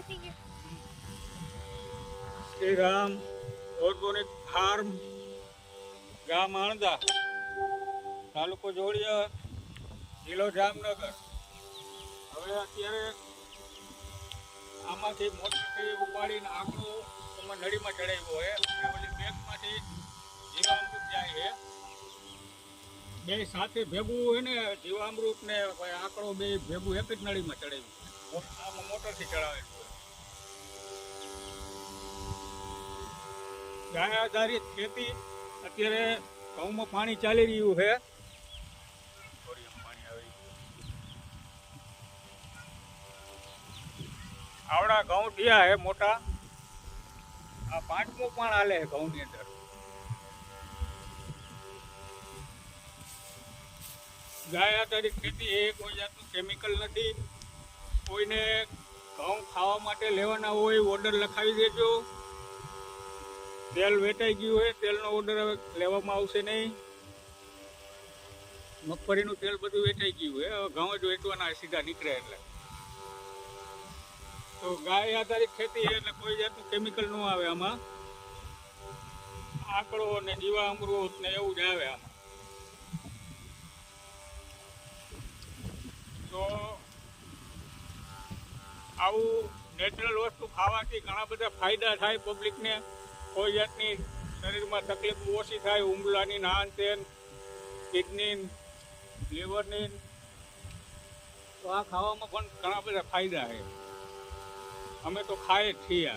Shri Ram organic farm, ગામ આણદા, તાલુકો જોડિયા, જિલ્લો જામનગર. હવે અત્યારે આમાંથી મોટરથી ઉપાડીને આંકડો એમાં નળીમાં ચડાવ્યો હોય અને ઓલી બેગમાંથી જીવામૃત જાય છે. બે સાથે ભેગું હોય ને, જીવામૃત ને આંકડો બે ભેગું એક જ નળીમાં ચડાવ્યું. આમાં મોટરથી ચડાવેલું હોય. ગાય આધારિત ખેતી. અત્યારે ઘઉંમાં પાણી ચાલી રહ્યું છે. આવડા ઘઉં થયા હે મોટા. આ 5મું પણ હાલે છે ઘઉંની અંદર. ગાય આધારિત ખેતી એ કોઈ જાતનું કેમિકલ નથી. કોઈને ઘઉં ખાવા માટે લેવાના હોય ઓર્ડર લખાવી દેજો. તેલ વેચાઈ ગયું હોય, તેલનો ઓર્ડર હવે લેવામાં આવશે નહીં. મગફળીનું તેલ બધું વેચાઈ ગયું હોય, હવે ઘઉં જ વેચવાના સીધા નીકળે. એટલે તો ગાય આધારિત ખેતી એટલે કોઈ જાતનું કેમિકલ ન આવે આમાં. આંકડો ને જીવામૃત ને એવું જ આવે આમાં. તો આવું નેચરલ વસ્તુ ખાવાથી ઘણા બધા ફાયદા થાય પબ્લિકને. કોઈ જાતની શરીરમાં તકલીફ ઓછી થાય. ઉંગલાની નાન તેન, કિડની, લીવરની, તો આ ખાવામાં પણ ઘણા બધા ફાયદા છે. અમે તો ખાઈએ જ છીએ.